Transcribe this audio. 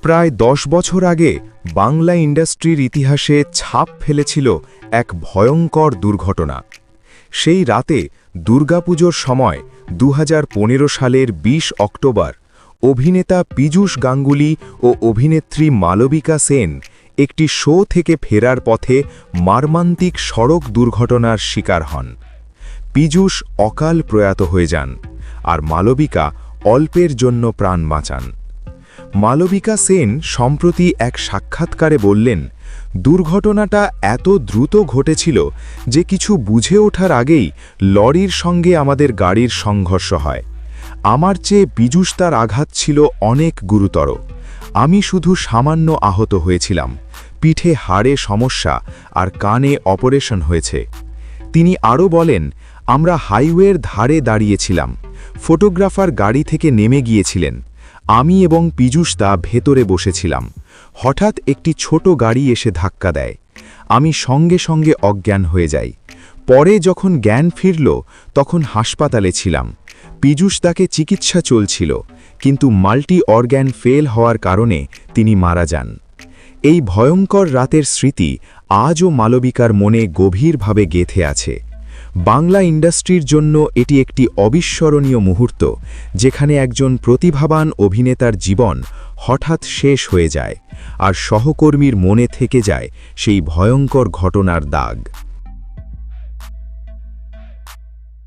প্রায় 10 বছর আগে বাংলা ইন্ডাস্ট্রির ইতিহাসে ছাপ ফেলেছিল এক ভয়ঙ্কর দুর্ঘটনা। সেই রাতে দুর্গাপুজোর সময় 2015 সালের 20 অক্টোবর অভিনেতা পীযূষ গাঙ্গুলি ও অভিনেত্রী মালবিকা সেন একটি শো থেকে ফেরার পথে মর্মান্তিক সড়ক দুর্ঘটনার শিকার হন। পীযূষ অকাল প্রয়াত হয়ে যান আর মালবিকা অল্পের জন্য প্রাণ বাঁচান। মালবিকা সেন সম্প্রতি এক সাক্ষাৎকারে বললেন, দুর্ঘটনাটা এত দ্রুত ঘটেছিল যে কিছু বুঝে ওঠার আগেই লরির সঙ্গে আমাদের গাড়ির সংঘর্ষ হয়। আমার চেয়ে পীযূষ তার আঘাত ছিল অনেক গুরুতর। আমি শুধু সামান্য আহত হয়েছিলাম, পিঠে হাড়ে সমস্যা আর কানে অপারেশন হয়েছে। তিনি আরও বলেন, আমরা হাইওয়ের ধারে দাঁড়িয়েছিলাম, ফটোগ্রাফার গাড়ি থেকে নেমে গিয়েছিলেন, আমি এবং পীযূষদা ভেতরে বসেছিলাম। হঠাৎ একটি ছোট গাড়ি এসে ধাক্কা দেয়। আমি সঙ্গে সঙ্গে অজ্ঞান হয়ে যাই। পরে যখন জ্ঞান ফিরল তখন হাসপাতালে ছিলাম। পীযূষদাকে চিকিৎসা চলছিল, কিন্তু মাল্টি অর্গ্যান ফেল হওয়ার কারণে তিনি মারা যান। এই ভয়ঙ্কর রাতের স্মৃতি আজও মালবিকার মনে গভীরভাবে গেঁথে আছে। বাংলা ইন্ডাস্ট্রির জন্য এটি একটি অবিস্মরণীয় মুহূর্ত, যেখানে একজন প্রতিভাবান অভিনেতার জীবন হঠাৎ শেষ হয়ে যায় আর সহকর্মীর মনে থেকে যায় সেই ভয়ঙ্কর ঘটনার দাগ।